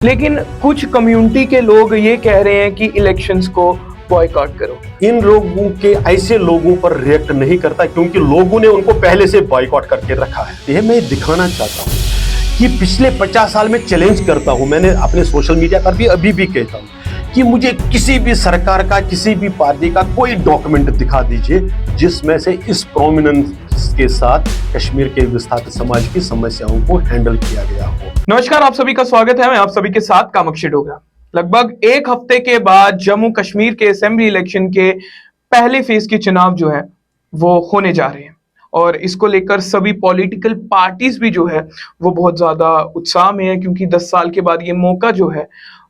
लेकिन कुछ कम्युनिटी के लोग ये कह रहे हैं कि इलेक्शंस को बॉयकॉट करो। इन लोगों के ऐसे लोगों पर रिएक्ट नहीं करता क्योंकि लोगों ने उनको पहले से बॉयकॉट करके रखा है। ये मैं दिखाना चाहता हूँ कि पिछले 50 साल में चैलेंज करता हूँ, मैंने अपने सोशल मीडिया पर भी अभी भी कहता हूँ कि मुझे किसी भी सरकार का, किसी भी पार्टी का कोई डॉक्यूमेंट दिखा दीजिए जिसमें से इस प्रोमिनेंस के साथ कश्मीर के विस्थापित समाज की समस्याओं को हैंडल किया गया हो। नमस्कार, आप सभी का स्वागत है। मैं आप सभी के साथ कामाक्षी डोगरा। लगभग एक हफ्ते के बाद जम्मू कश्मीर के असेंबली इलेक्शन के पहले फेज के चुनाव जो है वो होने जा रहे हैं और इसको लेकर सभी पॉलिटिकल पार्टीज भी जो है वो बहुत ज्यादा उत्साह में है क्योंकि 10 साल के बाद ये मौका जो है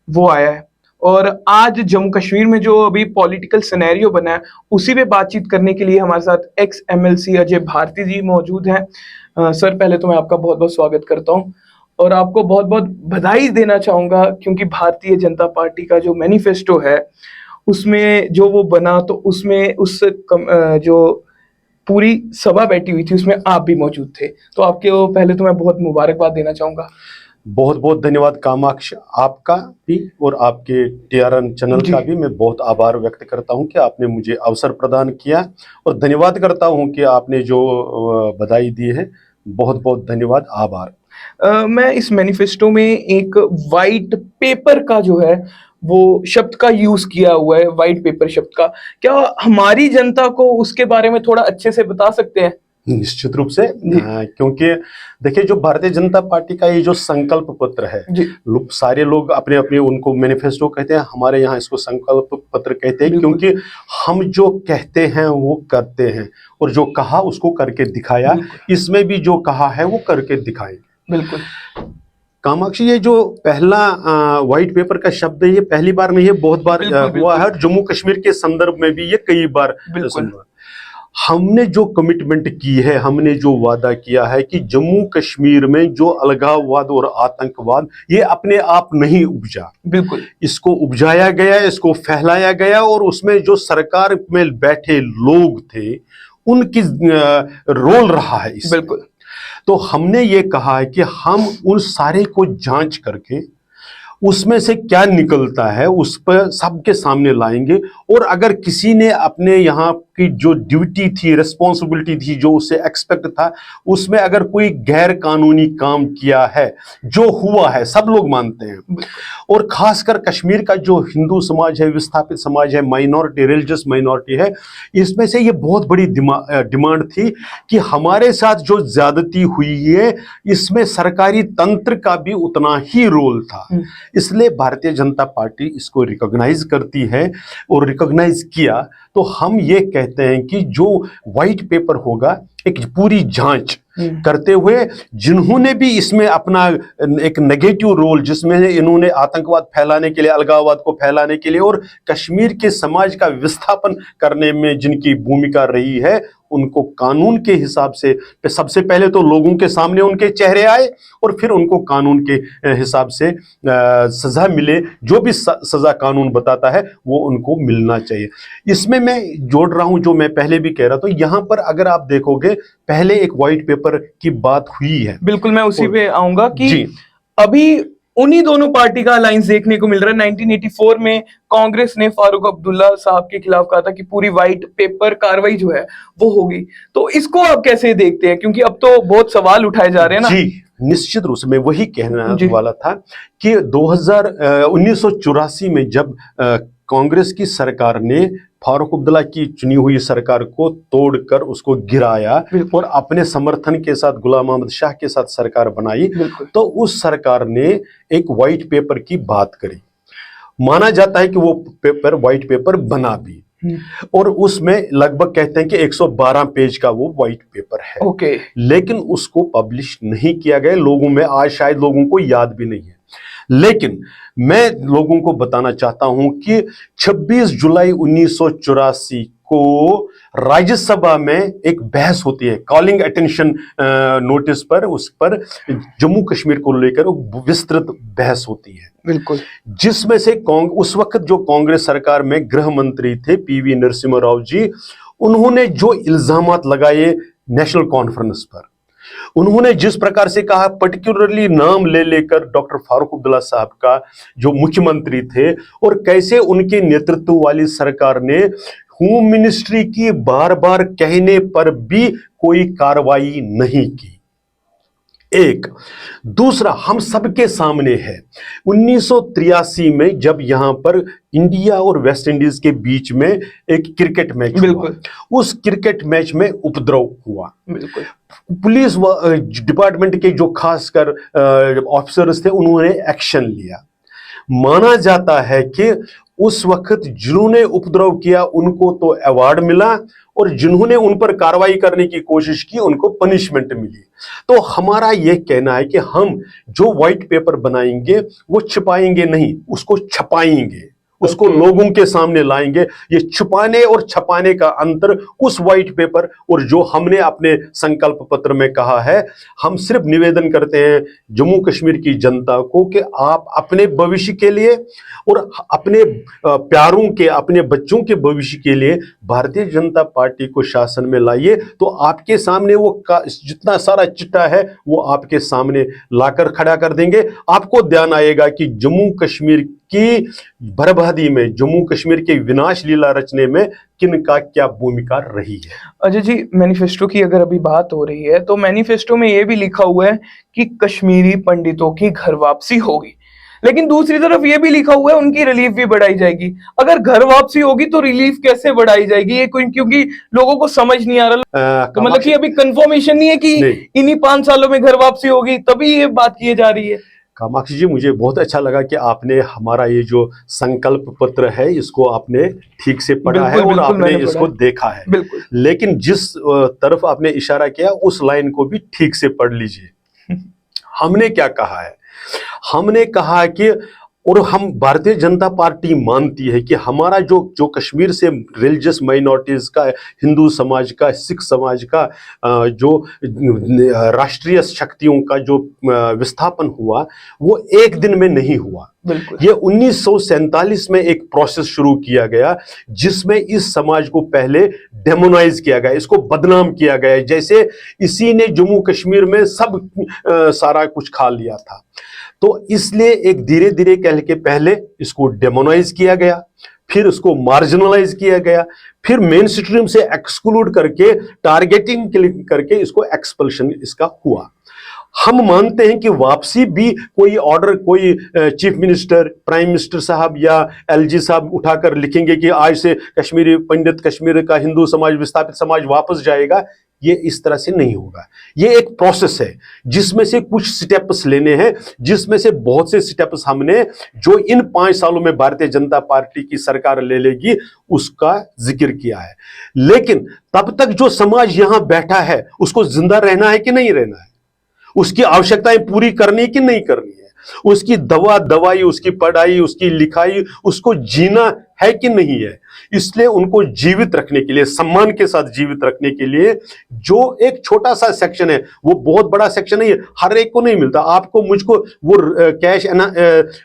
वो आया है। और आज जम्मू कश्मीर में जो अभी पॉलिटिकल सिनेरियो बना है उसी पे बातचीत करने के लिए हमारे साथ एक्स MLC अजय भारती जी मौजूद हैं। सर, पहले तो मैं आपका बहुत बहुत स्वागत करता हूं और आपको बहुत बहुत बधाई देना चाहूंगा क्योंकि भारतीय जनता पार्टी का जो मैनिफेस्टो है उसमें जो वो बना तो उसमें जो पूरी सभा बैठी हुई थी उसमें आप भी मौजूद थे, तो आपके वो पहले तो मैं बहुत मुबारकबाद देना चाहूंगा। बहुत बहुत धन्यवाद कामाक्ष, आपका भी और आपके TRN चैनल का भी मैं बहुत आभार व्यक्त करता हूं कि आपने मुझे अवसर प्रदान किया और धन्यवाद करता हूं कि आपने जो बधाई दी है, बहुत बहुत धन्यवाद, आभार। मैं इस मैनिफेस्टो में एक वाइट पेपर का जो है वो शब्द का यूज किया हुआ है, वाइट पेपर शब्द का। क्या हमारी जनता को उसके बारे में थोड़ा अच्छे से बता सकते हैं? निश्चित रूप से, क्योंकि देखिए जो भारतीय जनता पार्टी का ये जो संकल्प पत्र है, सारे लोग अपने अपने उनको मैनिफेस्टो कहते हैं, हमारे यहाँ इसको संकल्प पत्र कहते हैं क्योंकि हम जो कहते हैं वो करते हैं और जो कहा उसको करके दिखाया। इसमें भी जो कहा है वो करके दिखाएंगे। बिल्कुल कामाक्षी, ये जो पहला व्हाइट पेपर का शब्द है ये पहली बार नहीं है, बहुत बार हुआ है। जम्मू कश्मीर के संदर्भ में भी ये कई बार सुना। हमने जो कमिटमेंट की है, हमने जो वादा किया है कि जम्मू कश्मीर में जो अलगाववाद और आतंकवाद ये अपने आप नहीं उपजा, बिल्कुल इसको उपजाया गया, इसको फैलाया गया और उसमें जो सरकार में बैठे लोग थे उनकी रोल रहा है इसमें। बिल्कुल, तो हमने ये कहा है कि हम उन सारे को जांच करके उसमें से क्या निकलता है उस पर सबके सामने लाएंगे और अगर किसी ने अपने यहाँ की जो ड्यूटी थी, रिस्पॉन्सिबिलिटी थी, जो उससे एक्सपेक्ट था, उसमें अगर कोई गैर कानूनी काम किया है, जो हुआ है सब लोग मानते हैं, और खासकर कश्मीर का जो हिंदू समाज है, विस्थापित समाज है, माइनॉरिटी, रिलीजियस माइनॉरिटी है, इसमें से ये बहुत बड़ी डिमांड थी कि हमारे साथ जो ज्यादती हुई है इसमें सरकारी तंत्र का भी उतना ही रोल था। इसलिए भारतीय जनता पार्टी इसको रिकॉग्नाइज करती है और रिकॉग्नाइज किया तो हम ये कहते हैं कि जो व्हाइट पेपर होगा एक पूरी जांच करते हुए जिन्होंने भी इसमें अपना एक नेगेटिव रोल, जिसमें इन्होंने आतंकवाद फैलाने के लिए, अलगाववाद को फैलाने के लिए और कश्मीर के समाज का विस्थापन करने में जिनकी भूमिका रही है, उनको कानून के हिसाब से सबसे पहले तो लोगों के सामने उनके चेहरे आए और फिर उनको कानून के हिसाब से सजा मिले। जो भी सजा कानून बताता है वो उनको मिलना चाहिए। इसमें मैं जोड़ रहा हूं जो मैं पहले भी कह रहा था, यहां पर अगर आप देखोगे पहले एक व्हाइट पेपर की बात हुई है। बिल्कुल, मैं उसी पे आऊंगा कि अभी उन्हीं दोनों पार्टी का अलायंस देखने को मिल रहा है। 1984 में कांग्रेस ने फारूक अब्दुल्ला साहब के खिलाफ कहा था कि पूरी व्हाइट पेपर कार्रवाई जो है वो होगी, तो इसको आप कैसे देखते हैं? क्योंकि अब तो बहुत सवाल उठाए जा रहे हैं ना। जी, निश्चित रूप से मैं वही कहने वाला था कि 1984 में जब कांग्रेस की सरकार ने फारूक अब्दुल्ला की चुनी हुई सरकार को तोड़कर उसको गिराया और अपने समर्थन के साथ गुलाम मोहम्मद शाह के साथ सरकार बनाई, तो उस सरकार ने एक व्हाइट पेपर की बात करी। माना जाता है कि वो पेपर व्हाइट पेपर बना भी और उसमें लगभग कहते हैं कि 112 पेज का वो व्हाइट पेपर है। लेकिन उसको पब्लिश नहीं किया गया लोगों में, आज शायद लोगों को याद भी नहीं है। लेकिन मैं लोगों को बताना चाहता हूं कि 26 जुलाई 1984 को राज्यसभा में एक बहस होती है, कॉलिंग अटेंशन नोटिस पर, उस पर जम्मू कश्मीर को लेकर विस्तृत बहस होती है। बिल्कुल, जिसमें से उस वक्त जो कांग्रेस सरकार में गृह मंत्री थे PV नरसिम्हा राव जी, उन्होंने जो इल्जामात लगाए नेशनल कॉन्फ्रेंस पर उन्होंने जिस प्रकार से कहा, पर्टिकुलरली नाम ले लेकर डॉक्टर फारूक अब्दुल्ला साहब का, जो मुख्यमंत्री थे, और कैसे उनके नेतृत्व वाली सरकार ने होम मिनिस्ट्री की बार बार कहने पर भी कोई कार्रवाई नहीं की। एक दूसरा हम सबके सामने है 1983 में जब यहां पर इंडिया और वेस्ट इंडीज के बीच में एक क्रिकेट मैच हुआ, उस क्रिकेट मैच में उपद्रव हुआ। बिल्कुल, पुलिस डिपार्टमेंट के जो खासकर ऑफिसर्स थे उन्होंने एक्शन लिया। माना जाता है कि उस वक्त जिन्होंने उपद्रव किया उनको तो अवार्ड मिला, और जिन्होंने उन पर कार्रवाई करने की कोशिश की उनको पनिशमेंट मिली। तो हमारा यह कहना है कि हम जो व्हाइट पेपर बनाएंगे वो छिपाएंगे नहीं, उसको छपाएंगे, उसको लोगों के सामने लाएंगे। ये छुपाने और छपाने का अंतर उस व्हाइट पेपर और जो हमने अपने संकल्प पत्र में कहा है, हम सिर्फ निवेदन करते हैं जम्मू कश्मीर की जनता को कि आप अपने भविष्य के लिए और अपने प्यारों के, अपने बच्चों के भविष्य के लिए भारतीय जनता पार्टी को शासन में लाइए। तो आपके सामने वो जितना सारा चिट्ठा है वो आपके सामने लाकर खड़ा कर देंगे। आपको ध्यान आएगा कि जम्मू कश्मीर की बर्बादी में, जम्मू कश्मीर के विनाश लीला रचने में किनका क्या भूमिका रही है। अजय जी, मैनिफेस्टो की अगर अभी बात हो रही है तो मैनिफेस्टो में यह भी लिखा हुआ है कि कश्मीरी पंडितों की घर वापसी होगी, लेकिन दूसरी तरफ यह भी लिखा हुआ है उनकी रिलीफ भी बढ़ाई जाएगी। अगर घर वापसी होगी तो रिलीफ कैसे बढ़ाई जाएगी, ये क्योंकि लोगों को समझ नहीं आ रहा। तो मतलब कि अभी कंफर्मेशन नहीं है कि इन्हीं 5 सालों में घर वापसी होगी, तभी ये बात की जा रही है। कामाक्षी जी, मुझे बहुत अच्छा लगा कि आपने हमारा ये जो संकल्प पत्र है इसको आपने ठीक से पढ़ा है और आपने इसको देखा है। लेकिन जिस तरफ आपने इशारा किया उस लाइन को भी ठीक से पढ़ लीजिए। हमने क्या कहा है? हमने कहा कि, और हम भारतीय जनता पार्टी मानती है कि हमारा जो कश्मीर से रिलीजियस माइनॉरिटीज का, हिंदू समाज का, सिख समाज का जो राष्ट्रीय शक्तियों का जो विस्थापन हुआ वो एक दिन में नहीं हुआ। ये 1947 में एक प्रोसेस शुरू किया गया जिसमें इस समाज को पहले डेमोनाइज किया गया, इसको बदनाम किया गया, जैसे इसी ने जम्मू कश्मीर में सब सारा कुछ खा लिया था। तो इसलिए एक धीरे धीरे कह के पहले इसको डेमोनाइज किया गया, फिर उसको मार्जिनलाइज किया गया, फिर मेन स्ट्रीम से एक्सक्लूड करके टारगेटिंग करके इसको एक्सपल्शन इसका हुआ। हम मानते हैं कि वापसी भी कोई ऑर्डर, कोई चीफ मिनिस्टर, प्राइम मिनिस्टर साहब या एलजी साहब उठाकर लिखेंगे कि आज से कश्मीरी पंडित, कश्मीर का हिंदू समाज, विस्थापित समाज वापस जाएगा, ये इस तरह से नहीं होगा। ये एक प्रोसेस है जिसमें से कुछ स्टेप्स लेने हैं, जिसमें से बहुत से स्टेप्स हमने जो इन 5 सालों में भारतीय जनता पार्टी की सरकार ले लेगी उसका जिक्र किया है। लेकिन तब तक जो समाज यहां बैठा है उसको जिंदा रहना है कि नहीं रहना है, उसकी आवश्यकताएं पूरी करनी है कि नहीं करनी है, उसकी दवाई, उसकी पढ़ाई, उसकी लिखाई, उसको जीना है कि नहीं है। इसलिए उनको जीवित रखने के लिए, सम्मान के साथ जीवित रखने के लिए जो एक छोटा सा सेक्शन है, वो बहुत बड़ा सेक्शन नहीं है, हर एक को नहीं मिलता। आपको, मुझको वो कैश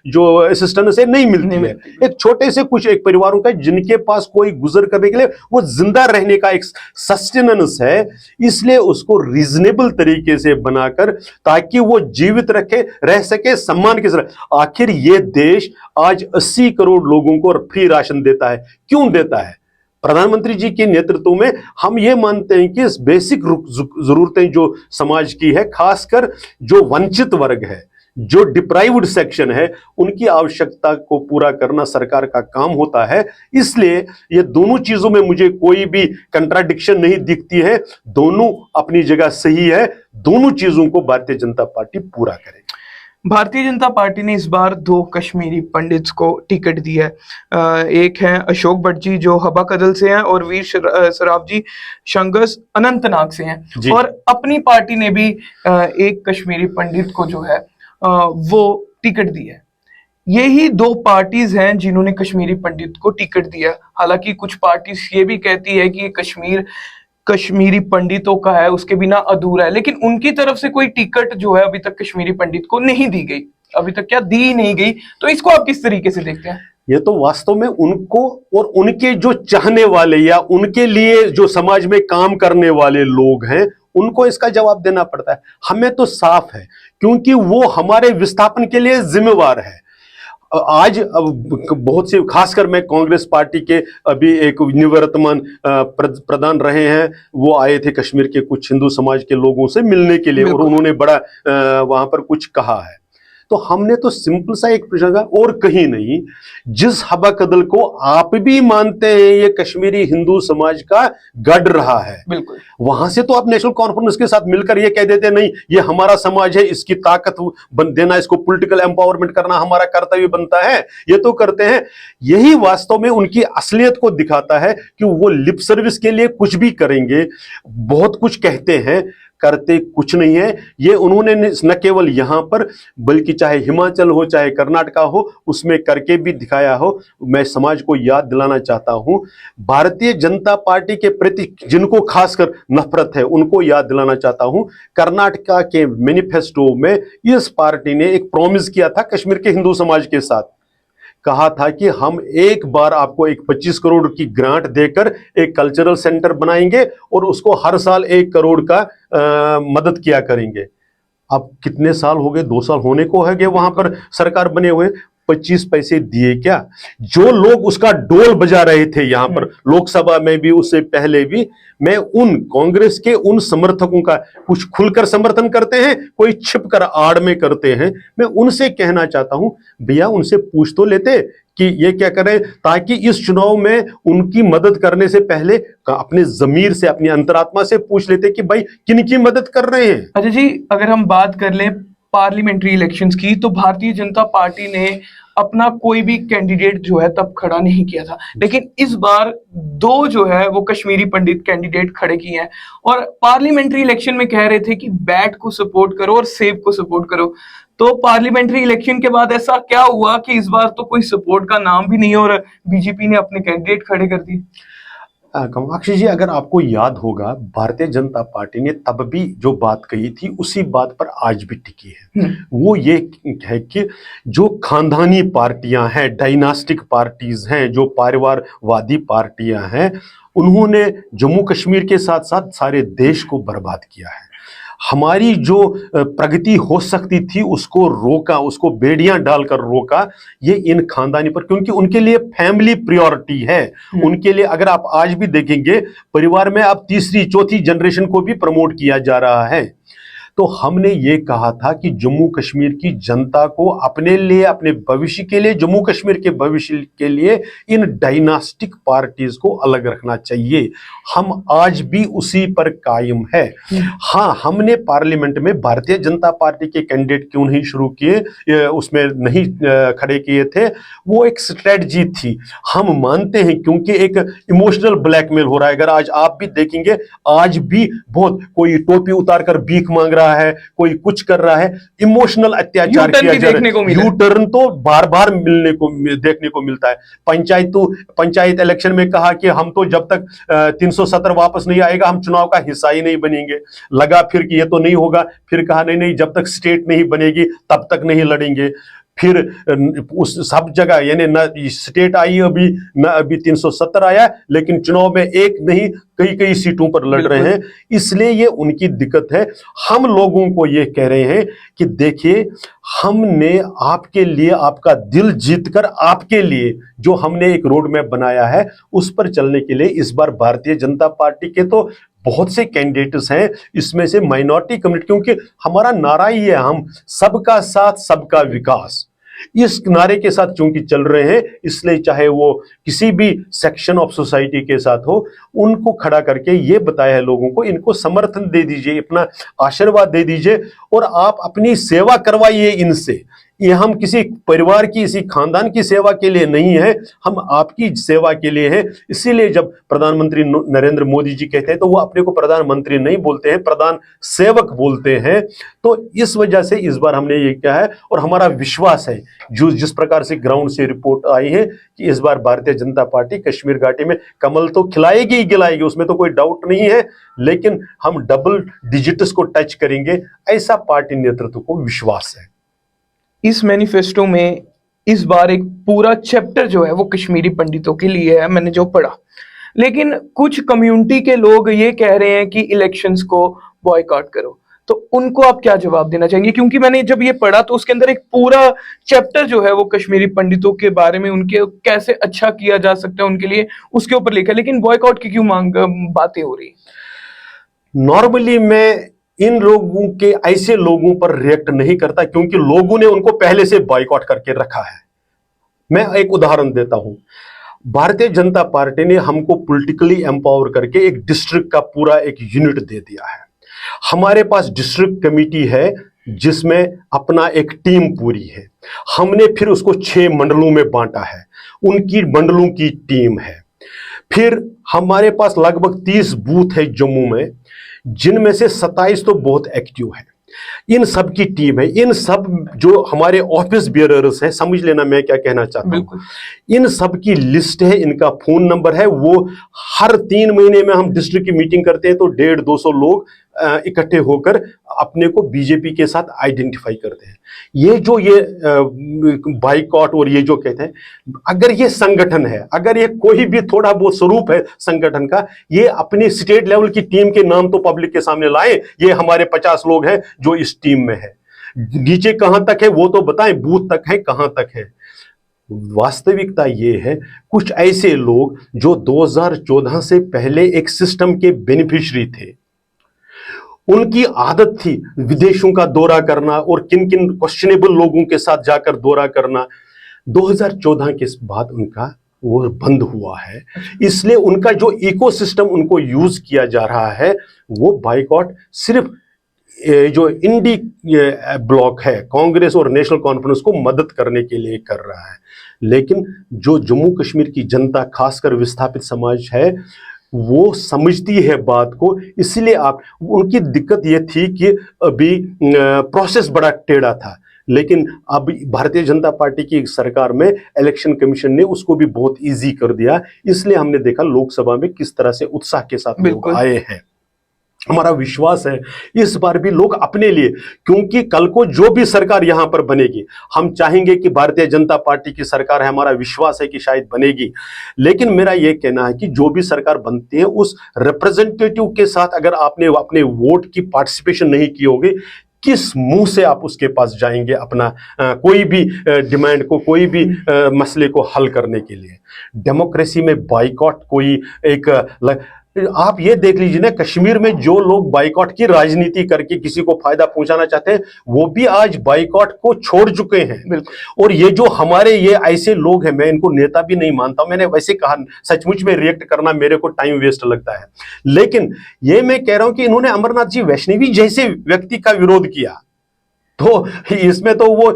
जो असिस्टेंस है नहीं मिलती है। एक छोटे से कुछ एक परिवारों का जिनके पास कोई गुजर करने के लिए, वो जिंदा रहने का एक सस्टेनेंस है, इसलिए उसको रीजनेबल तरीके से बनाकर ताकि वो जीवित रह सके सम्मान के साथ। आखिर ये देश आज 80 करोड़ लोगों को फ्री राशन देता है। क्यों देता है? प्रधानमंत्री जी के नेतृत्व में हम ये मानते हैं कि बेसिक जरूरतें जो समाज की है, खासकर जो वंचित वर्ग है, जो डिप्राइव्ड सेक्शन है, उनकी आवश्यकता को पूरा करना सरकार का काम होता है। इसलिए ये दोनों चीजों में मुझे कोई भी कंट्राडिक्शन नहीं दिखती है, दोनों अपनी जगह सही है। दोनों चीजों को भारतीय जनता पार्टी पूरा करे। भारतीय जनता पार्टी ने इस बार 2 कश्मीरी पंडित्स को टिकट दी है। एक है अशोक भट्ट जी जो हबा कदल से हैं और वीर सराफ जी शंगस अनंतनाग से हैं, और अपनी पार्टी ने भी एक कश्मीरी पंडित को जो है वो टिकट दी है। यही 2 पार्टीज हैं जिन्होंने कश्मीरी पंडित को टिकट दिया। हालांकि कुछ पार्टीज ये भी कहती है कि कश्मीर कश्मीरी पंडितों का है, उसके बिना अधूरा है, लेकिन उनकी तरफ से कोई टिकट जो है अभी तक कश्मीरी पंडित को नहीं दी गई, अभी तक क्या दी नहीं गई। तो इसको आप किस तरीके से देखते हैं? ये तो वास्तव में उनको और उनके जो चाहने वाले या उनके लिए जो समाज में काम करने वाले लोग हैं उनको इसका जवाब देना पड़ता है। हमें तो साफ है, क्योंकि वो हमारे विस्थापन के लिए जिम्मेवार है। आज बहुत से, खासकर मैं कांग्रेस पार्टी के अभी एक निवर्तमान प्रधान रहे हैं, वो आए थे कश्मीर के कुछ हिंदू समाज के लोगों से मिलने के लिए, और उन्होंने बड़ा वहां पर कुछ कहा है। तो हमने तो सिंपल सा एक प्रश्न, और कहीं नहीं, जिस हवा कदल को आप भी मानते हैं ये कश्मीरी हिंदू समाज का गढ़ रहा है, बिल्कुल, वहां से तो आप नेशनल कॉन्फ्रेंस के साथ मिलकर ये कह देते नहीं, ये हमारा समाज है, इसकी ताकत देना, इसको पॉलिटिकल एम्पावरमेंट करना हमारा कर्तव्य बनता है, ये तो करते हैं। यही वास्तव में उनकी असलियत को दिखाता है कि वो लिप सर्विस के लिए कुछ भी करेंगे, बहुत कुछ कहते हैं, करते कुछ नहीं है। ये उन्होंने न केवल यहां पर, बल्कि चाहे हिमाचल हो चाहे कर्नाटका हो, उसमें करके भी दिखाया हो। मैं समाज को याद दिलाना चाहता हूं, भारतीय जनता पार्टी के प्रति जिनको खासकर नफरत है उनको याद दिलाना चाहता हूं, कर्नाटका के मैनिफेस्टो में इस पार्टी ने एक प्रॉमिस किया था कश्मीर के हिंदू समाज के साथ, कहा था कि हम एक बार आपको एक 25 करोड़ की ग्रांट देकर एक कल्चरल सेंटर बनाएंगे और उसको हर साल 1 करोड़ का मदद किया करेंगे। अब कितने साल हो गए, 2 साल होने को है कि वहां पर सरकार बने हुए, 25 पैसे दिए क्या? जो लोग उसका डोल बजा रहे थे यहां पर लोकसभा में भी, उससे पहले भी, मैं उन कांग्रेस के उन समर्थकों का, कुछ खुलकर समर्थन करते हैं, कोई छिपकर आड़ में करते हैं, मैं उनसे कहना चाहता हूं, भैया उनसे पूछ तो लेते कि ये क्या करें, ताकि इस चुनाव में उनकी मदद करने से पहले अपने जमीर से, अपनी अंतरात्मा से पूछ लेते कि भाई किन की मदद कर रहे हैं। अच्छा जी, अगर हम बात कर लें पार्लियामेंट्री इलेक्शंस की, तो भारतीय जनता पार्टी ने अपना कोई भी कैंडिडेट जो है तब खड़ा नहीं किया था, लेकिन इस बार 2 जो है वो कश्मीरी पंडित कैंडिडेट खड़े किए हैं, और पार्लियामेंट्री इलेक्शन में कह रहे थे कि बैट को सपोर्ट करो और सेब को सपोर्ट करो। तो पार्लियामेंट्री इलेक्शन के बाद ऐसा क्या हुआ कि इस बार तो कोई सपोर्ट का नाम भी नहीं है और बीजेपी ने अपने कैंडिडेट खड़े कर दिए? कामाक्षी जी, अगर आपको याद होगा, भारतीय जनता पार्टी ने तब भी जो बात कही थी उसी बात पर आज भी टिकी है। वो ये है कि जो खानदानी पार्टियां हैं, डायनास्टिक पार्टीज हैं, जो परिवारवादी पार्टियां हैं, उन्होंने जम्मू कश्मीर के साथ साथ सारे देश को बर्बाद किया है। हमारी जो प्रगति हो सकती थी उसको रोका, उसको बेड़ियां डालकर रोका, ये इन खानदानी पर, क्योंकि उनके लिए फैमिली प्रायोरिटी है। उनके लिए, अगर आप आज भी देखेंगे, परिवार में अब तीसरी चौथी जनरेशन को भी प्रमोट किया जा रहा है। तो हमने ये कहा था कि जम्मू कश्मीर की जनता को अपने लिए, अपने भविष्य के लिए, जम्मू कश्मीर के भविष्य के लिए इन डायनास्टिक पार्टीज को अलग रखना चाहिए। हम आज भी उसी पर कायम है। हाँ, हमने पार्लियामेंट में भारतीय जनता पार्टी के कैंडिडेट क्यों नहीं शुरू किए, उसमें नहीं खड़े किए थे, वो एक स्ट्रेटजी थी। हम मानते हैं क्योंकि एक इमोशनल ब्लैकमेल हो रहा है। अगर आज आप भी देखेंगे, आज भी बहुत, कोई टोपी उतारकर भीख मांग रहा है, कोई कुछ कर रहा है, इमोशनल अत्याचार किया जा रहा है। यू टर्न तो बार बार देखने को मिलता है। पंचायत इलेक्शन में कहा कि हम तो जब तक 370 वापस नहीं आएगा हम चुनाव का हिस्सा ही नहीं बनेंगे। लगा फिर कि ये तो नहीं होगा, फिर कहा नहीं नहीं, जब तक स्टेट नहीं बनेगी तब तक नहीं लड़ेंगे। फिर उस सब जगह, यानी न स्टेट आई अभी, न अभी 370 आया, लेकिन चुनाव में एक नहीं कई कई सीटों पर लड़ रहे हैं। इसलिए ये उनकी दिक्कत है। हम लोगों को ये कह रहे हैं कि देखिए, हमने आपके लिए, आपका दिल जीतकर आपके लिए जो हमने एक रोड मैप बनाया है, उस पर चलने के लिए इस बार भारतीय जनता पार्टी के तो बहुत से कैंडिडेट्स हैं, इसमें से माइनॉरिटी कम्युनिटी, क्योंकि हमारा नारा ही है, हम सबका साथ सबका विकास, इस नारे के साथ चूंकि चल रहे हैं, इसलिए चाहे वो किसी भी सेक्शन ऑफ सोसाइटी के साथ हो, उनको खड़ा करके ये बताया है लोगों को, इनको समर्थन दे दीजिए, अपना आशीर्वाद दे दीजिए और आप अपनी सेवा करवाइए इनसे। ये हम किसी परिवार की, किसी खानदान की सेवा के लिए नहीं है, हम आपकी सेवा के लिए हैं। इसीलिए जब प्रधानमंत्री नरेंद्र मोदी जी कहते हैं तो वो अपने को प्रधानमंत्री नहीं बोलते हैं, प्रधान सेवक बोलते हैं। तो इस वजह से इस बार हमने ये किया है और हमारा विश्वास है, जो जिस प्रकार से ग्राउंड से रिपोर्ट आई है कि इस बार भारतीय जनता पार्टी कश्मीर घाटी में कमल तो खिलाएगी ही खिलाएगी, उसमें तो कोई डाउट नहीं है, लेकिन हम डबल डिजिट्स को टच करेंगे, ऐसा पार्टी नेतृत्व को विश्वास है। इस मैनिफेस्टो में इस बार एक पूरा चैप्टर जो है वो कश्मीरी पंडितों के लिए है, मैंने जो पढ़ा। लेकिन कुछ कम्युनिटी के लोग ये कह रहे हैं कि इलेक्शंस को बॉयकॉट करो, तो उनको आप क्या जवाब देना चाहेंगे? क्योंकि मैंने जब ये पढ़ा तो उसके अंदर एक पूरा चैप्टर जो है वो कश्मीरी पंडितों के बारे में, उनके कैसे अच्छा किया जा सकता है उनके लिए, उसके ऊपर लिखा है, लेकिन बॉयकॉट की क्यों बातें हो रही? नॉर्मली मैं इन लोगों के ऐसे लोगों पर रिएक्ट नहीं करता क्योंकि लोगों ने उनको पहले से बॉयकॉट करके रखा है। मैं एक उदाहरण देता हूं। भारतीय जनता पार्टी ने हमको पॉलिटिकली एम्पावर करके एक डिस्ट्रिक्ट का पूरा एक यूनिट दे दिया है। हमारे पास डिस्ट्रिक्ट कमेटी है जिसमें अपना एक टीम पूरी है। हमने फिर उसको 6 मंडलों में बांटा है, उनकी मंडलों की टीम है। फिर हमारे पास लगभग 30 बूथ है जम्मू में, जिनमें से 27 तो बहुत एक्टिव है। इन सब की टीम है। इन सब जो हमारे ऑफिस बियरर्स है, समझ लेना मैं क्या कहना चाहता हूं, इन सब की लिस्ट है, इनका फोन नंबर है। वो हर 3 महीने में हम डिस्ट्रिक्ट की मीटिंग करते हैं तो 150-200 लोग इकट्ठे होकर अपने को बीजेपी के साथ आइडेंटिफाई करते हैं। ये जो ये बाइकॉट और ये जो कहते हैं, अगर ये संगठन है, अगर ये कोई भी थोड़ा बहुत स्वरूप है संगठन का, ये अपनी स्टेट लेवल की टीम के नाम तो पब्लिक के सामने लाए। ये हमारे 50 लोग हैं जो इस टीम में है, नीचे कहां तक है वो तो बताएं, बूथ तक है कहां तक है। वास्तविकता ये है, कुछ ऐसे लोग जो 2014 से पहले एक सिस्टम के बेनिफिशियरी थे, उनकी आदत थी विदेशों का दौरा करना और किन किन क्वेश्चनेबल लोगों के साथ जाकर दौरा करना। 2014 के बाद उनका वो बंद हुआ है, इसलिए उनका जो इकोसिस्टम उनको यूज किया जा रहा है, वो बाइकॉट सिर्फ जो इंडी ब्लॉक है, कांग्रेस और नेशनल कॉन्फ्रेंस को मदद करने के लिए कर रहा है। लेकिन जो जम्मू कश्मीर की जनता, खासकर विस्थापित समाज है, वो समझती है बात को। इसलिए आप, उनकी दिक्कत ये थी कि अभी प्रोसेस बड़ा टेढ़ा था, लेकिन अब भारतीय जनता पार्टी की सरकार में इलेक्शन कमीशन ने उसको भी बहुत इजी कर दिया। इसलिए हमने देखा लोकसभा में किस तरह से उत्साह के साथ लोग आए हैं। हमारा विश्वास है इस बार भी लोग अपने लिए, क्योंकि कल को जो भी सरकार यहां पर बनेगी, हम चाहेंगे कि भारतीय जनता पार्टी की सरकार है, हमारा विश्वास है कि शायद बनेगी। लेकिन मेरा यह कहना है कि जो भी सरकार बनती है, उस रिप्रेजेंटेटिव के साथ अगर आपने अपने वोट की पार्टिसिपेशन नहीं की होगी, किस मुंह से आप उसके पास जाएंगे अपना कोई भी डिमांड को, कोई भी मसले को हल करने के लिए? डेमोक्रेसी में बाइकॉट कोई एक आप ये देख लीजिए ना, कश्मीर में जो लोग बाइकॉट की राजनीति करके किसी को फायदा पहुंचाना चाहते हैं, वो भी आज बाइकॉट को छोड़ चुके हैं। और ये जो हमारे ये ऐसे लोग हैं, मैं इनको नेता भी नहीं मानता, मैंने वैसे कहा, सचमुच में रिएक्ट करना मेरे को टाइम वेस्ट लगता है। लेकिन ये मैं कह रहा हूं कि इन्होंने अमरनाथ जी वैष्णवी जैसे व्यक्ति का विरोध किया, तो इसमें तो वो,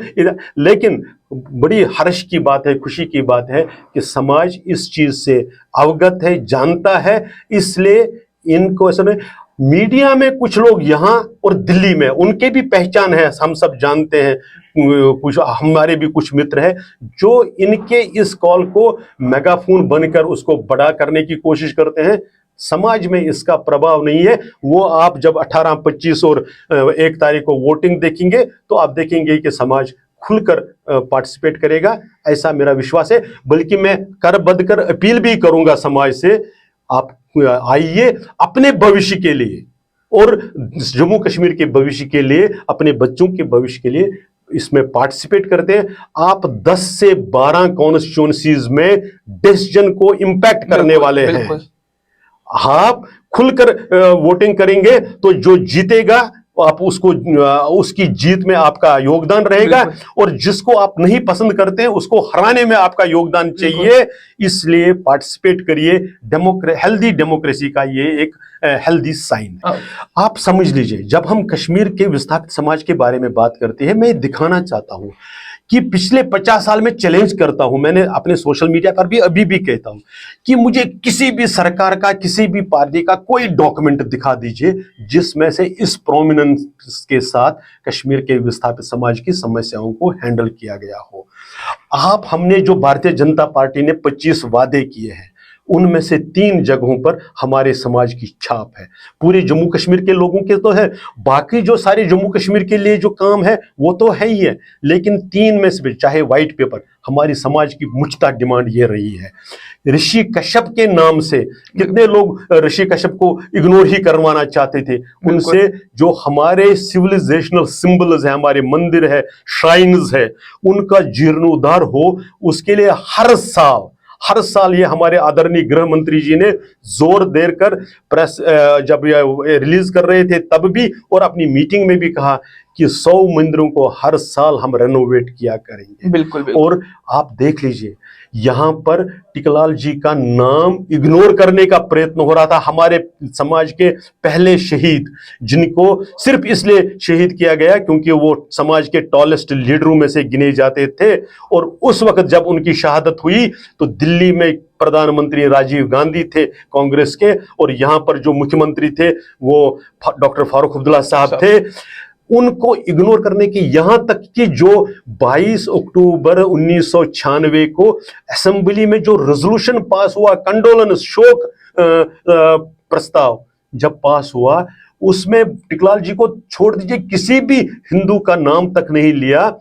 लेकिन बड़ी हर्ष की बात है, खुशी की बात है कि समाज इस चीज से अवगत है, जानता है। इसलिए इनको ऐसा नहीं, मीडिया में कुछ लोग यहां और दिल्ली में, उनके भी पहचान है, हम सब जानते हैं। कुछ हमारे भी कुछ मित्र हैं जो इनके इस कॉल को मेगाफोन बनकर उसको बड़ा करने की कोशिश करते हैं। समाज में इसका प्रभाव नहीं है। वो आप जब 18, 25 और 1 तारीख को वोटिंग देखेंगे तो आप देखेंगे कि समाज खुलकर पार्टिसिपेट करेगा, ऐसा मेरा विश्वास है। बल्कि मैं कर बद कर अपील भी करूंगा समाज से, आप आइए अपने भविष्य के लिए और जम्मू कश्मीर के भविष्य के लिए, अपने बच्चों के भविष्य के लिए इसमें पार्टिसिपेट करते हैं। आप 10 से 12 कॉन्स्टिट्यूएंसीज में डिसीजन को इंपैक्ट करने वाले हैं। आप खुलकर वोटिंग करेंगे तो जो जीतेगा आप उसको, उसकी जीत में आपका योगदान रहेगा, और जिसको आप नहीं पसंद करते हैं उसको हराने में आपका योगदान चाहिए। इसलिए पार्टिसिपेट करिए। हेल्दी डेमोक्रेसी का ये एक हेल्दी साइन है। आप समझ लीजिए, जब हम कश्मीर के विस्थापित समाज के बारे में बात करते हैं, मैं दिखाना चाहता हूं कि पिछले 50 साल में चैलेंज करता हूं, मैंने अपने सोशल मीडिया पर भी अभी भी कहता हूं कि मुझे किसी भी सरकार का, किसी भी पार्टी का कोई डॉक्यूमेंट दिखा दीजिए जिसमें से इस प्रोमिनेंस के साथ कश्मीर के विस्थापित समाज की समस्याओं को हैंडल किया गया हो। हमने जो भारतीय जनता पार्टी ने 25 वादे किए हैं, उनमें से 3 जगहों पर हमारे समाज की छाप है। पूरे जम्मू कश्मीर के लोगों के तो है, बाकी जो सारे जम्मू कश्मीर के लिए जो काम है वो तो है ही है, लेकिन 3 में से भी, चाहे व्हाइट पेपर, हमारी समाज की मुख्य डिमांड ये रही है। ऋषि कश्यप के नाम से कितने लोग ऋषि कश्यप को इग्नोर ही करवाना चाहते थे। उनसे जो हमारे सिविलाइजेशनल सिंबल्स है, हमारे मंदिर है, श्राइन्स है, उनका जीर्णोद्धार हो, उसके लिए हर साल ये हमारे आदरणीय गृह मंत्री जी ने जोर देकर प्रेस जब रिलीज कर रहे थे तब भी, और अपनी मीटिंग में भी कहा कि 100 मंदिरों को हर साल हम रेनोवेट किया करेंगे। बिल्कुल। और आप देख लीजिए, यहां पर टिकलाल जी का नाम इग्नोर करने का प्रयत्न हो रहा था। हमारे समाज के पहले शहीद, जिनको सिर्फ इसलिए शहीद किया गया क्योंकि वो समाज के टॉलेस्ट लीडरों में से गिने जाते थे, और उस वक्त जब उनकी शहादत हुई तो दिल्ली में प्रधानमंत्री राजीव गांधी थे कांग्रेस के, और यहां पर जो मुख्यमंत्री थे वो डॉक्टर फारूक अब्दुल्ला साहब थे। उनको इग्नोर करने की, यहां तक कि जो 22 अक्टूबर 1996 को असेंबली में जो रेजोल्यूशन पास हुआ, कंडोलेंस, शोक प्रस्ताव जब पास हुआ, उसमें टिकलाल जी को छोड़ दीजिए, किसी भी हिंदू का नाम तक नहीं लिया।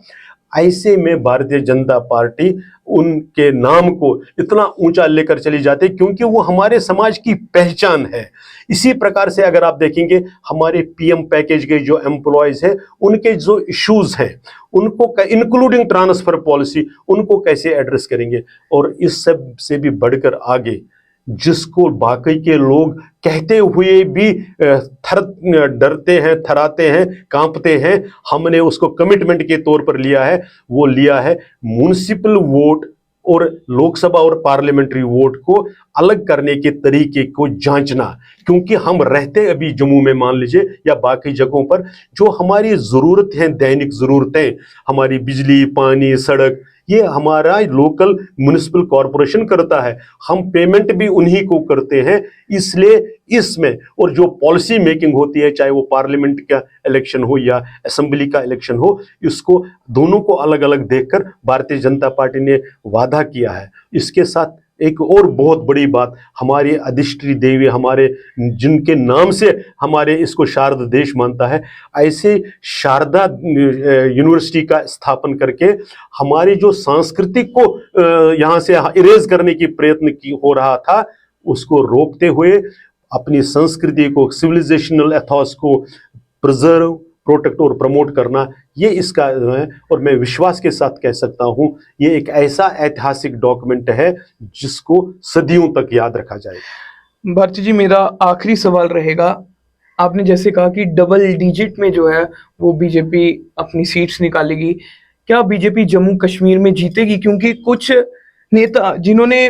ऐसे में भारतीय जनता पार्टी उनके नाम को इतना ऊंचा लेकर चली जाती, क्योंकि वो हमारे समाज की पहचान है। इसी प्रकार से अगर आप देखेंगे, हमारे पीएम पैकेज के जो एम्प्लॉयज हैं, उनके जो इश्यूज हैं, उनको इंक्लूडिंग ट्रांसफर पॉलिसी, उनको कैसे एड्रेस करेंगे। और इस सब से भी बढ़कर आगे, जिसको बाकी के लोग कहते हुए भी डरते हैं, थराते हैं, कांपते हैं, हमने उसको कमिटमेंट के तौर पर लिया है। वो लिया है म्युनिसिपल वोट और लोकसभा और पार्लियामेंट्री वोट को अलग करने के तरीके को जांचना। क्योंकि हम रहते अभी जम्मू में, मान लीजिए, या बाकी जगहों पर, जो हमारी जरूरत है, दैनिक जरूरतें, हमारी बिजली, पानी, सड़क, ये हमारा लोकल म्युनिसिपल कॉरपोरेशन करता है। हम पेमेंट भी उन्हीं को करते हैं। इसलिए इसमें, और जो पॉलिसी मेकिंग होती है, चाहे वो पार्लियामेंट का इलेक्शन हो या असेंबली का इलेक्शन हो, इसको दोनों को अलग अलग देखकर भारतीय जनता पार्टी ने वादा किया है। इसके साथ एक और बहुत बड़ी बात, हमारी अधिष्ठी देवी, हमारे जिनके नाम से हमारे इसको शारदा देश मानता है, ऐसे शारदा यूनिवर्सिटी का स्थापन करके हमारी जो सांस्कृतिक को यहाँ से इरेज करने की प्रयत्न की हो रहा था, उसको रोकते हुए अपनी संस्कृति को, सिविलाइजेशनल एथॉस को प्रिजर्व, प्रोटेक्ट और प्रमोट करना, ये इसका है। और मैं विश्वास के साथ कह सकता हूं, ये एक ऐसा ऐतिहासिक डॉक्यूमेंट है जिसको सदियों तक याद रखा जाएगा। भारती जी, मेरा आखिरी सवाल रहेगा, आपने जैसे कहा कि डबल डिजिट में जो है वो बीजेपी अपनी सीट्स निकालेगी, क्या बीजेपी जम्मू कश्मीर में जीतेगी? क्योंकि कुछ नेता जिन्होंने,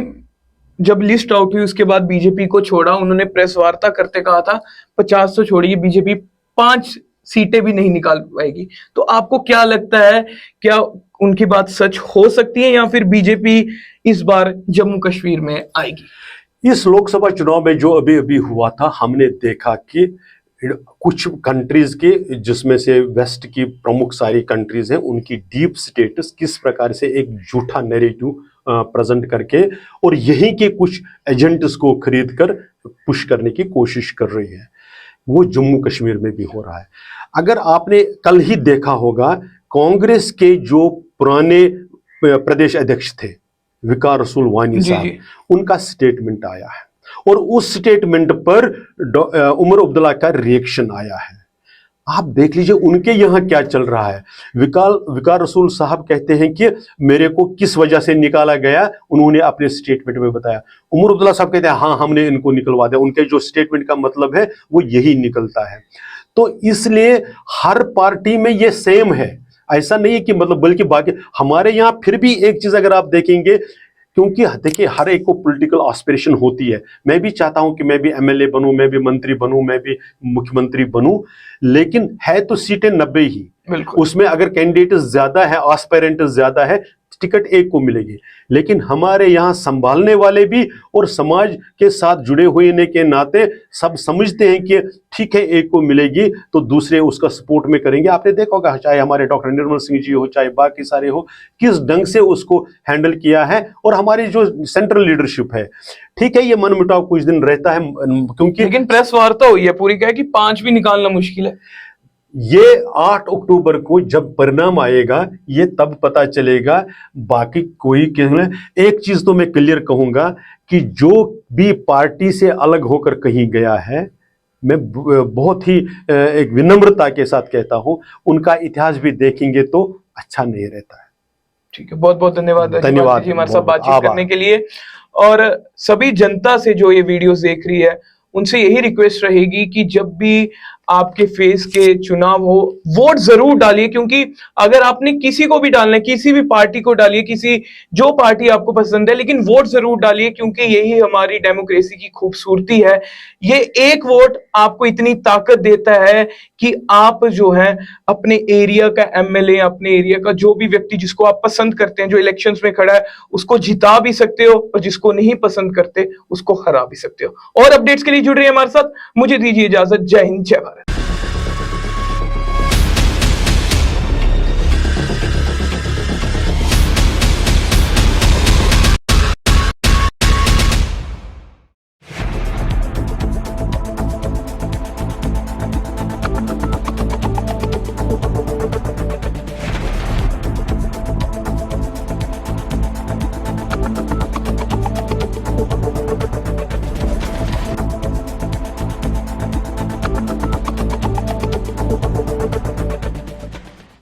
जब लिस्ट आउट हुई उसके बाद बीजेपी को छोड़ा, उन्होंने प्रेस वार्ता करते कहा था 50 तो छोड़िए, बीजेपी 5 सीटें भी नहीं निकाल पाएगी। तो आपको क्या लगता है, क्या उनकी बात सच हो सकती है, या फिर बीजेपी इस बार जम्मू कश्मीर में आएगी? इस लोकसभा चुनाव में जो अभी अभी हुआ था, हमने देखा कि कुछ कंट्रीज के, जिसमें से वेस्ट की प्रमुख सारी कंट्रीज हैं, उनकी डीप स्टेट्स किस प्रकार से एक झूठा नैरेटिव प्रेजेंट करके और यहीं के कुछ एजेंट्स को खरीद कर पुश करने की कोशिश कर रही है, वो जम्मू कश्मीर में भी हो रहा है। अगर आपने कल ही देखा होगा, कांग्रेस के जो पुराने प्रदेश अध्यक्ष थे विकार रसूल वानी साहब, उनका स्टेटमेंट आया है, और उस स्टेटमेंट पर उमर अब्दुल्ला का रिएक्शन आया है। आप देख लीजिए उनके यहाँ क्या चल रहा है। विकार रसूल साहब कहते हैं कि मेरे को किस वजह से निकाला गया, उन्होंने अपने स्टेटमेंट में बताया। उमर अब्दुल्ला साहब कहते हैं हाँ, हमने इनको निकलवा दिया। उनके जो स्टेटमेंट का मतलब है वो यही निकलता है। तो इसलिए हर पार्टी में ये सेम है, ऐसा नहीं है कि मतलब, बल्कि बाकी हमारे यहाँ फिर भी एक चीज अगर आप देखेंगे, क्योंकि देखिए हर एक को पॉलिटिकल एस्पिरेशन होती है। मैं भी चाहता हूं कि मैं भी एमएलए बनूं, मैं भी मंत्री बनूं, मैं भी मुख्यमंत्री बनूं, लेकिन है तो सीटें 90 ही। उसमें अगर कैंडिडेट ज्यादा है, एस्पिरेंट ज्यादा है, टिकट एक को मिलेगी, लेकिन हमारे यहाँ संभालने वाले भी और समाज के साथ जुड़े होने के नाते सब समझते हैं कि ठीक है एक को मिलेगी तो दूसरे उसका सपोर्ट में करेंगे। आपने देखा होगा चाहे हमारे डॉक्टर निर्मल सिंह जी हो चाहे बाकी सारे हो, किस ढंग से उसको हैंडल किया है। और हमारी जो सेंट्रल लीडरशिप है, ठीक है ये मनमुटाव कुछ दिन रहता है क्योंकि लेकिन प्रेस वार्ता हुई है पूरी, क्या है कि 5 भी निकालना मुश्किल है। ये 8 अक्टूबर को जब परिणाम आएगा ये तब पता चलेगा। बाकी कोई एक चीज तो मैं क्लियर कहूंगा कि जो भी पार्टी से अलग होकर कहीं गया है, मैं बहुत ही एक विनम्रता के साथ कहता हूं, उनका इतिहास भी देखेंगे तो अच्छा नहीं रहता है। ठीक है, बहुत बहुत धन्यवाद धन्यवाद जी हमारे साथ बातचीत आभार। करने के लिए। और सभी जनता से जो ये वीडियोस देख रही है उनसे यही रिक्वेस्ट रहेगी कि जब भी आपके फेस के चुनाव हो वोट जरूर डालिए, क्योंकि अगर आपने किसी को भी डालना है, किसी भी पार्टी को डालिए, किसी जो पार्टी आपको पसंद है, लेकिन वोट जरूर डालिए, क्योंकि यही हमारी डेमोक्रेसी की खूबसूरती है। ये एक वोट आपको इतनी ताकत देता है कि आप जो है अपने एरिया का एमएलए, अपने एरिया का जो भी व्यक्ति जिसको आप पसंद करते हैं, जो इलेक्शंस में खड़ा है, उसको जिता भी सकते हो और जिसको नहीं पसंद करते उसको हरा भी सकते हो। और अपडेट्स के लिए जुड़ रही है हमारे साथ। मुझे दीजिए इजाजत। जय हिंद, जय भारत।